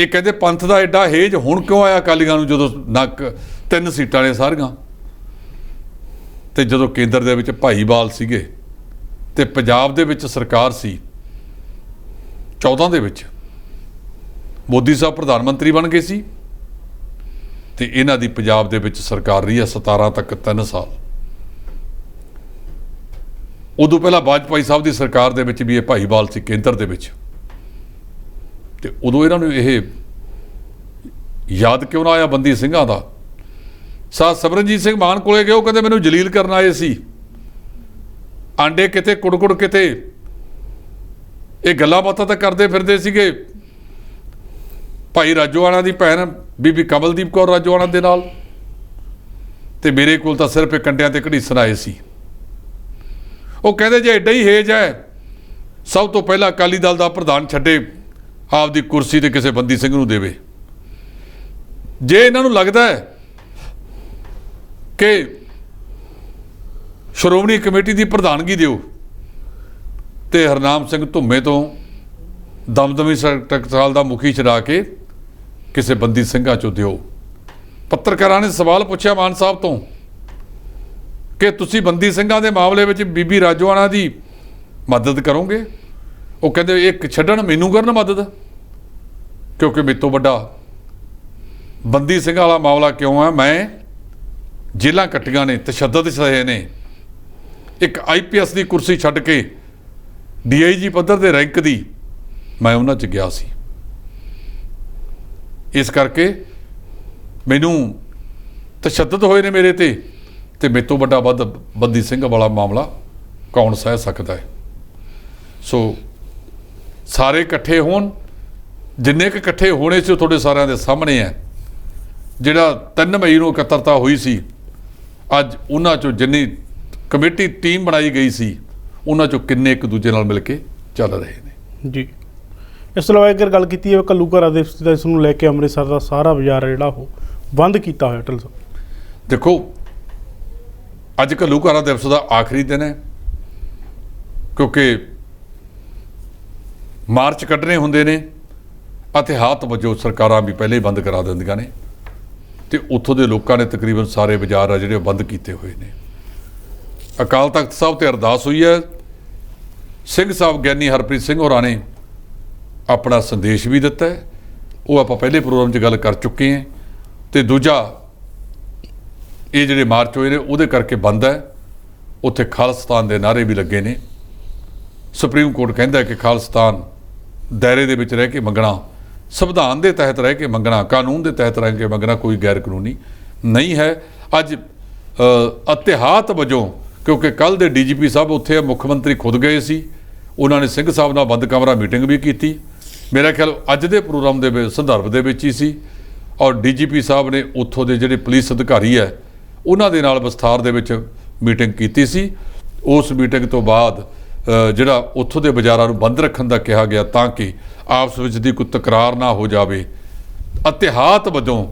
S2: ਇਹ ਕਹਿੰਦੇ ਪੰਥ ਦਾ ਐਡਾ ਹੇਜ ਹੁਣ ਕਿਉਂ ਆਇਆ ਅਕਾਲੀਆਂ ਨੂੰ, ਜਦੋਂ ਨੱਕ 3 ਸੀਟਾਂ ਨੇ ਸਾਰੀਆਂ, ਤੇ ਜਦੋਂ ਕੇਂਦਰ ਦੇ ਵਿੱਚ ਭਾਈਵਾਲ ਸੀਗੇ ਤੇ ਪੰਜਾਬ ਦੇ ਵਿੱਚ ਸਰਕਾਰ ਸੀ 14 ਦੇ ਵਿੱਚ, ਮੋਦੀ ਸਾਹਿਬ ਪ੍ਰਧਾਨ ਮੰਤਰੀ ਬਣ ਗਏ ਸੀ ਤੇ ਇਹਨਾਂ ਦੀ ਪੰਜਾਬ ਦੇ ਵਿੱਚ ਸਰਕਾਰ ਰਹੀ ਹੈ 17 ਤੱਕ 3 ਸਾਲ। ਉਦੋਂ ਪਹਿਲਾਂ ਵਾਜਪਾਈ ਸਾਹਿਬ ਦੀ ਸਰਕਾਰ ਦੇ ਵਿੱਚ ਵੀ ਇਹ ਭਾਈਵਾਲ ਸੀ ਕੇਂਦਰ ਦੇ ਵਿੱਚ, ਤੇ ਉਦੋਂ ਇਹਨਾਂ ਨੂੰ ਇਹ ਯਾਦ ਕਿਉਂ ਨਾ ਆਇਆ ਬੰਦੀ ਸਿੰਘਾਂ ਦਾ? ਸਾਧ ਸਿਮਰਨਜੀਤ ਸਿੰਘ ਮਾਨ ਕੋਲੇ ਗਏ, ਉਹ ਕਹਿੰਦੇ ਮੈਨੂੰ ਜਲੀਲ ਕਰਨ ਆਏ ਸੀ, ਆਂਡੇ ਕਿਤੇ ਕੁੜਕੁੜ ਕਿਤੇ, ਇਹ ਗੱਲਾਂ ਬਾਤਾਂ ਤਾਂ ਕਰਦੇ ਫਿਰਦੇ ਸੀਗੇ ਭਾਈ ਰਾਜੋਆਣਾ ਦੀ ਭੈਣ ਬੀਬੀ ਕਮਲਦੀਪ ਕੌਰ ਰਾਜੋਆਣਾ ਦੇ ਨਾਲ, ਤੇ ਮੇਰੇ ਕੋਲ ਤਾਂ ਸਿਰਫ ਕੰਡਿਆਂ ਤੇ ਘੜੀਸਣ ਆਏ ਸੀ। ਉਹ ਕਹਿੰਦੇ ਜੇ ਐਡਾ ਹੀ ਹੇਜ ਹੈ, ਸਭ ਤੋਂ ਪਹਿਲਾਂ ਅਕਾਲੀ ਦਲ ਦਾ ਪ੍ਰਧਾਨ ਛੱਡੇ ਆਪਦੀ ਕੁਰਸੀ ਤੇ ਕਿਸੇ ਬੰਦੀ ਸਿੰਘ ਨੂੰ ਦੇਵੇ। ਜੇ ਇਹਨਾਂ ਨੂੰ ਲੱਗਦਾ ਹੈ ਕਿ ਸ਼੍ਰੋਮਣੀ ਕਮੇਟੀ ਦੀ ਪ੍ਰਧਾਨਗੀ ਦਿਓ ਤੇ ਹਰਨਾਮ ਸਿੰਘ ਧੁੰਮੇ ਤੋਂ ਦਮਦਮੀ ਟਕਸਾਲ ਦਾ ਮੁਖੀ ਛਡਾ ਕੇ ਕਿਸੇ ਬੰਦੀ ਸਿੰਘਾਂ ਚੋਂ ਦਿਓ। ਪੱਤਰਕਾਰਾਂ ਨੇ ਸਵਾਲ ਪੁੱਛਿਆ ਮਾਨ ਸਾਹਿਬ ਤੋਂ ਕਿ ਤੁਸੀਂ ਬੰਦੀ ਸਿੰਘਾਂ ਦੇ ਮਾਮਲੇ ਵਿੱਚ ਬੀਬੀ ਰਾਜੋਆਣਾ ਦੀ ਮਦਦ ਕਰੋਗੇ? ਉਹ ਕਹਿੰਦੇ ਇੱਕ ਛੱਡਣ ਮੈਨੂੰ ਕਰਨ ਮਦਦ, ਕਿਉਂਕਿ ਮੇਰੇ ਤੋਂ ਵੱਡਾ ਬੰਦੀ ਸਿੰਘਾਂ ਵਾਲਾ ਮਾਮਲਾ ਕਿਉਂ ਹੈ? ਮੈਂ ਜੇਲ੍ਹਾਂ ਕੱਟੀਆਂ ਨੇ, ਤਸ਼ੱਦਦ ਸਹੇ ਨੇ, ਇੱਕ IPS ਦੀ ਕੁਰਸੀ ਛੱਡ ਕੇ DIG ਪੱਧਰ ਦੇ ਰੈਂਕ ਦੀ ਮੈਂ ਉਹਨਾਂ 'ਚ ਗਿਆ ਸੀ। ਇਸ ਕਰਕੇ ਮੈਨੂੰ ਤਸ਼ੱਦਦ ਹੋਏ ਨੇ ਮੇਰੇ ਤੇ ਮੇਰੇ ਤੋਂ ਵੱਡਾ ਬੰਦੀ ਸਿੰਘ ਵਾਲਾ ਮਾਮਲਾ ਕੌਣ ਸਹਿ ਸਕਦਾ ਹੈ? ਸੋ ਸਾਰੇ ਇਕੱਠੇ ਹੋਣ, ਜਿੰਨੇ ਕੁ ਇਕੱਠੇ ਹੋਣੇ ਸੀ ਉਹ ਤੁਹਾਡੇ ਸਾਰਿਆਂ ਦੇ ਸਾਹਮਣੇ ਹੈ। ਜਿਹੜਾ 3 ਮਈ ਨੂੰ ਇਕੱਤਰਤਾ ਹੋਈ ਸੀ, ਅੱਜ ਉਹਨਾਂ 'ਚੋਂ ਜਿੰਨੀ ਕਮੇਟੀ ਟੀਮ ਬਣਾਈ ਗਈ ਸੀ ਉਹਨਾਂ 'ਚੋਂ ਕਿੰਨੇ ਇੱਕ ਦੂਜੇ ਨਾਲ ਮਿਲ ਕੇ ਚੱਲ ਰਹੇ ਨੇ।
S1: ਜੀ, ਇਸ ਤੋਂ ਇਲਾਵਾ ਅਗਰ ਗੱਲ ਕੀਤੀ ਹੈ ਘੱਲੂਘਾਰਾ ਦਿਵਸ ਦਾ, ਇਸ ਨੂੰ ਲੈ ਕੇ ਅੰਮ੍ਰਿਤਸਰ ਦਾ ਸਾਰਾ ਬਾਜ਼ਾਰ ਹੈ ਜਿਹੜਾ ਉਹ ਬੰਦ ਕੀਤਾ ਹੋਇਆ। ਅਟਲ ਸਾਹਿਬ
S2: ਦੇਖੋ, ਅੱਜ ਘੱਲੂਘਾਰਾ ਦਿਵਸ ਦਾ ਆਖਰੀ ਦਿਨ ਹੈ, ਕਿਉਂਕਿ ਮਾਰਚ ਕੱਢਣੇ ਹੁੰਦੇ ਨੇ ਅਤੇ ਹਾਤ ਵਜੋਂ ਸਰਕਾਰਾਂ ਵੀ ਪਹਿਲੇ ਹੀ ਬੰਦ ਕਰਾ ਦਿੰਦੀਆਂ ਨੇ, ਤੇ ਉੱਥੋਂ ਦੇ ਲੋਕਾਂ ਨੇ ਤਕਰੀਬਨ ਸਾਰੇ ਬਾਜ਼ਾਰ ਆ ਜਿਹੜੇ ਉਹ ਬੰਦ ਕੀਤੇ ਹੋਏ ਨੇ। ਅਕਾਲ ਤਖਤ ਸਾਹਿਬ ਤੇ ਅਰਦਾਸ ਹੋਈ ਹੈ। ਸਿੰਘ ਸਾਹਿਬ ਗਿਆਨੀ ਹਰਪ੍ਰੀਤ ਸਿੰਘ ਹੋਰਾਂ ਨੇ ਆਪਣਾ ਸੰਦੇਸ਼ ਵੀ ਦਿੱਤਾ ਹੈ, ਉਹ ਆਪਾਂ ਪਹਿਲੇ ਪ੍ਰੋਗਰਾਮ 'ਚ ਗੱਲ ਕਰ ਚੁੱਕੇ ਹਾਂ। ਤੇ ਦੂਜਾ, ਇਹ ਜਿਹੜੇ ਮਾਰਚ ਹੋਏ ਨੇ ਉਹਦੇ ਕਰਕੇ ਬੰਦ ਹੈ। ਉੱਥੇ ਖਾਲਿਸਤਾਨ ਦੇ ਨਾਅਰੇ ਵੀ ਲੱਗੇ ਨੇ। ਸੁਪਰੀਮ ਕੋਰਟ ਕਹਿੰਦਾ ਕਿ ਖਾਲਿਸਤਾਨ ਦਾਇਰੇ ਦੇ ਵਿੱਚ ਰਹਿ ਕੇ ਮੰਗਣਾ, ਸੰਵਿਧਾਨ ਦੇ ਤਹਿਤ ਰਹਿ ਕੇ ਮੰਗਣਾ, ਕਾਨੂੰਨ ਦੇ ਤਹਿਤ ਰਹਿ ਕੇ ਮੰਗਣਾ ਕੋਈ ਗੈਰ ਕਾਨੂੰਨੀ ਨਹੀਂ ਹੈ। ਅੱਜ ਇਤਿਹਾਤ ਵਜੋਂ, ਕਿਉਂਕਿ ਕੱਲ੍ਹ ਦੇ DGP ਸਾਹਿਬ ਉੱਥੇ ਮੁੱਖ ਮੰਤਰੀ ਖੁਦ ਗਏ ਸੀ, ਉਹਨਾਂ ਨੇ ਸਿੰਘ ਸਾਹਿਬ ਨਾਲ ਬੰਦ ਕਮਰਾ ਮੀਟਿੰਗ ਵੀ ਕੀਤੀ। ਮੇਰਾ ਖਿਆਲ ਅੱਜ ਦੇ ਪ੍ਰੋਗਰਾਮ ਦੇ ਸੰਦਰਭ ਦੇ ਵਿੱਚ ਹੀ ਸੀ। ਔਰ DGP ਸਾਹਿਬ ਨੇ ਉੱਥੋਂ ਦੇ ਜਿਹੜੇ ਪੁਲਿਸ ਅਧਿਕਾਰੀ ਹੈ ਉਹਨਾਂ ਦੇ ਨਾਲ ਵਿਸਥਾਰ ਦੇ ਵਿੱਚ ਮੀਟਿੰਗ ਕੀਤੀ ਸੀ। ਉਸ ਮੀਟਿੰਗ ਤੋਂ ਬਾਅਦ ਜਿਹੜਾ ਉੱਥੋਂ ਦੇ ਬਾਜ਼ਾਰਾਂ ਨੂੰ ਬੰਦ ਰੱਖਣ ਦਾ ਕਿਹਾ ਗਿਆ ਤਾਂ ਕਿ ਆਪਸ ਵਿੱਚ ਦੀ ਕੋਈ ਤਕਰਾਰ ਨਾ ਹੋ ਜਾਵੇ। ਇਤਿਹਾਤ ਵਜੋਂ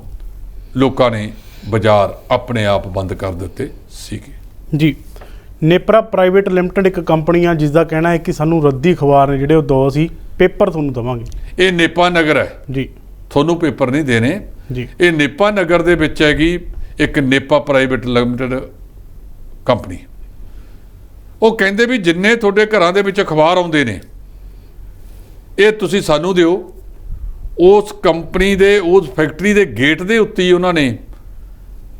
S2: ਲੋਕਾਂ ਨੇ ਬਾਜ਼ਾਰ ਆਪਣੇ ਆਪ ਬੰਦ ਕਰ ਦਿੱਤੇ ਸੀਗੇ
S1: ਜੀ। ਨੇਪਰਾ ਪ੍ਰਾਈਵੇਟ ਲਿਮਟਿਡ ਇੱਕ ਕੰਪਨੀ ਆ ਜਿਸ ਦਾ ਕਹਿਣਾ ਹੈ ਕਿ ਸਾਨੂੰ ਰੱਦੀ ਅਖਬਾਰ ਨੇ ਜਿਹੜੇ ਉਹ ਦੋ ਅਸੀਂ ਪੇਪਰ ਤੁਹਾਨੂੰ ਦੇਵਾਂਗੇ।
S2: ਇਹ ਨੇਪਾ ਨਗਰ ਹੈ
S1: ਜੀ,
S2: ਤੁਹਾਨੂੰ ਪੇਪਰ ਨਹੀਂ ਦੇਣੇ
S1: ਜੀ।
S2: ਇਹ ਨੇਪਾ ਨਗਰ ਦੇ ਵਿੱਚ ਹੈਗੀ ਇੱਕ ਨੇਪਾ ਪ੍ਰਾਈਵੇਟ ਲਿਮਟਿਡ ਕੰਪਨੀ। ਉਹ ਕਹਿੰਦੇ ਵੀ ਜਿੰਨੇ ਤੁਹਾਡੇ ਘਰਾਂ ਦੇ ਵਿੱਚ ਅਖਬਾਰ ਆਉਂਦੇ ਨੇ ਇਹ ਤੁਸੀਂ ਸਾਨੂੰ ਦਿਓ। ਉਸ ਕੰਪਨੀ ਦੇ ਉਸ ਫੈਕਟਰੀ ਦੇ ਗੇਟ ਦੇ ਉੱਤੇ ਹੀ ਉਹਨਾਂ ਨੇ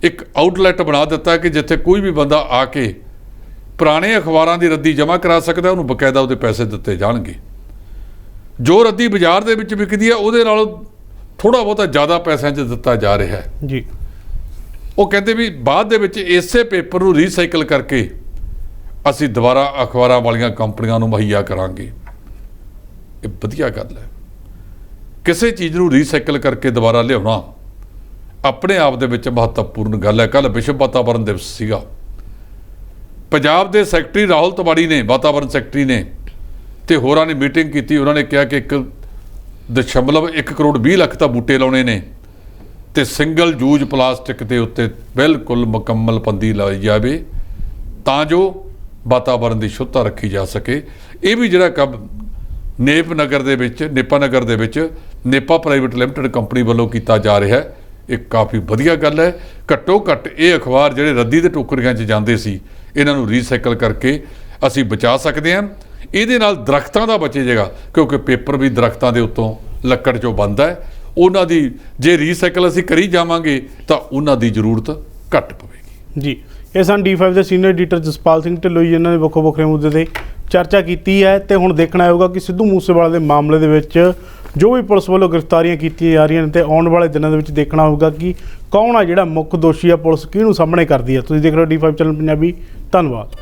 S2: ਇੱਕ ਆਊਟਲੈਟ ਬਣਾ ਦਿੱਤਾ ਕਿ ਜਿੱਥੇ ਕੋਈ ਵੀ ਬੰਦਾ ਆ ਕੇ ਪੁਰਾਣੇ ਅਖਬਾਰਾਂ ਦੀ ਰੱਦੀ ਜਮ੍ਹਾਂ ਕਰਾ ਸਕਦਾ, ਉਹਨੂੰ ਬਕਾਇਦਾ ਉਹਦੇ ਪੈਸੇ ਦਿੱਤੇ ਜਾਣਗੇ। ਜੋ ਰੱਦੀ ਬਾਜ਼ਾਰ ਦੇ ਵਿੱਚ ਵਿਕਦੀ ਹੈ ਉਹਦੇ ਨਾਲੋਂ ਥੋੜ੍ਹਾ ਬਹੁਤਾ ਜ਼ਿਆਦਾ ਪੈਸਿਆਂ 'ਚ ਦਿੱਤਾ ਜਾ ਰਿਹਾ ਹੈ
S1: ਜੀ।
S2: ਉਹ ਕਹਿੰਦੇ ਵੀ ਬਾਅਦ ਦੇ ਵਿੱਚ ਇਸੇ ਪੇਪਰ ਨੂੰ ਰੀਸਾਈਕਲ ਕਰਕੇ ਅਸੀਂ ਦੁਬਾਰਾ ਅਖਬਾਰਾਂ ਵਾਲੀਆਂ ਕੰਪਨੀਆਂ ਨੂੰ ਮੁਹੱਈਆ ਕਰਾਂਗੇ। ਇਹ ਵਧੀਆ ਗੱਲ ਹੈ। ਕਿਸੇ ਚੀਜ਼ ਨੂੰ ਰੀਸਾਈਕਲ ਕਰਕੇ ਦੁਬਾਰਾ ਲਿਆਉਣਾ ਆਪਣੇ ਆਪ ਦੇ ਵਿੱਚ ਮਹੱਤਵਪੂਰਨ ਗੱਲ ਹੈ। ਕੱਲ੍ਹ ਵਿਸ਼ਵ ਵਾਤਾਵਰਣ ਦਿਵਸ ਸੀਗਾ। ਪੰਜਾਬ ਦੇ ਸੈਕਟਰੀ ਰਾਹੁਲ ਤਿਵਾੜੀ ਨੇ, ਵਾਤਾਵਰਣ ਸੈਕਟਰੀ ਨੇ ਤੇ ਹੋਰਾਂ ਨੇ ਮੀਟਿੰਗ ਕੀਤੀ। ਉਹਨਾਂ ਨੇ ਕਿਹਾ ਕਿ 1.1 ਕਰੋੜ 20 ਲੱਖ ਤਾਂ ਬੂਟੇ ਲਾਉਣੇ ਨੇ ਤੇ ਸਿੰਗਲ ਯੂਜ਼ ਪਲਾਸਟਿਕ ਦੇ ਉੱਤੇ ਬਿਲਕੁਲ ਮੁਕੰਮਲ ਪਾਬੰਦੀ ਲਾਈ ਜਾਵੇ ਤਾਂ ਜੋ ਵਾਤਾਵਰਣ ਦੀ ਸ਼ੁੱਧਤਾ ਰੱਖੀ ਜਾ ਸਕੇ। ਇਹ ਵੀ ਜਿਹੜਾ ਕੰਮ ਨੇਪਾ ਨਗਰ ਦੇ ਵਿੱਚ ਨੇਪਾ ਪ੍ਰਾਈਵੇਟ ਲਿਮਟਿਡ ਕੰਪਨੀ ਵੱਲੋਂ ਕੀਤਾ ਜਾ ਰਿਹਾ ਹੈ, ਇਹ ਕਾਫੀ ਵਧੀਆ ਗੱਲ ਹੈ। ਘੱਟੋ ਘੱਟ ਇਹ ਅਖਬਾਰ ਜਿਹੜੇ ਰੱਦੀ ਦੇ ਟੋਕਰੀਆਂ 'ਚ ਜਾਂਦੇ ਸੀ ਇਹਨਾਂ ਨੂੰ ਰੀਸਾਈਕਲ ਕਰਕੇ ਅਸੀਂ ਬਚਾ ਸਕਦੇ ਹਾਂ। ਇਹਦੇ ਨਾਲ ਦਰਖਤਾਂ ਦਾ ਬਚੇ ਜਾਏਗਾ ਕਿਉਂਕਿ ਪੇਪਰ ਵੀ ਦਰਖਤਾਂ ਦੇ ਉੱਤੋਂ ਲੱਕੜ 'ਚੋਂ ਬਣਦਾ ਹੈ। ਉਹਨਾਂ ਦੀ ਜੇ ਰੀਸਾਈਕਲ ਅਸੀਂ ਕਰੀ ਜਾਵਾਂਗੇ ਤਾਂ ਉਹਨਾਂ ਦੀ ਜ਼ਰੂਰਤ ਘੱਟ ਪਵੇਗੀ
S1: ਜੀ। ਇਹ ਸਨ D5 ਦੇ ਸੀਨੀਅਰ ਐਡੀਟਰ ਜਸਪਾਲ ਸਿੰਘ ਢਿੱਲੋਂ ਜੀ, ਜਿਨ੍ਹਾਂ ਨੇ ਵੱਖੋ ਵੱਖਰੇ ਮੁੱਦੇ 'ਤੇ ਚਰਚਾ ਕੀਤੀ ਹੈ। ਤੇ ਹੁਣ ਦੇਖਣਾ ਹੋਊਗਾ ਕਿ ਸਿੱਧੂ ਮੂਸੇਵਾਲੇ ਦੇ ਮਾਮਲੇ ਦੇ ਵਿੱਚ ਜੋ ਵੀ ਪੁਲਿਸ ਵੱਲੋਂ ਗ੍ਰਿਫਤਾਰੀਆਂ ਕੀਤੀਆਂ ਜਾ ਰਹੀਆਂ ਨੇ ਤੇ ਆਉਣ ਵਾਲੇ ਦਿਨਾਂ ਦੇ ਵਿੱਚ ਦੇਖਣਾ ਹੋਊਗਾ ਕਿ ਕੌਣ ਆ ਜਿਹੜਾ ਮੁੱਖ ਦੋਸ਼ੀ ਆ, ਪੁਲਿਸ ਕਿਹਨੂੰ ਸਾਹਮਣੇ ਕਰਦੀ ਹੈ। ਤੁਸੀਂ ਦੇਖ ਰਹੇ ਹੋ D5 ਚੈਨਲ ਪੰਜਾਬੀ। ਧੰਨਵਾਦ।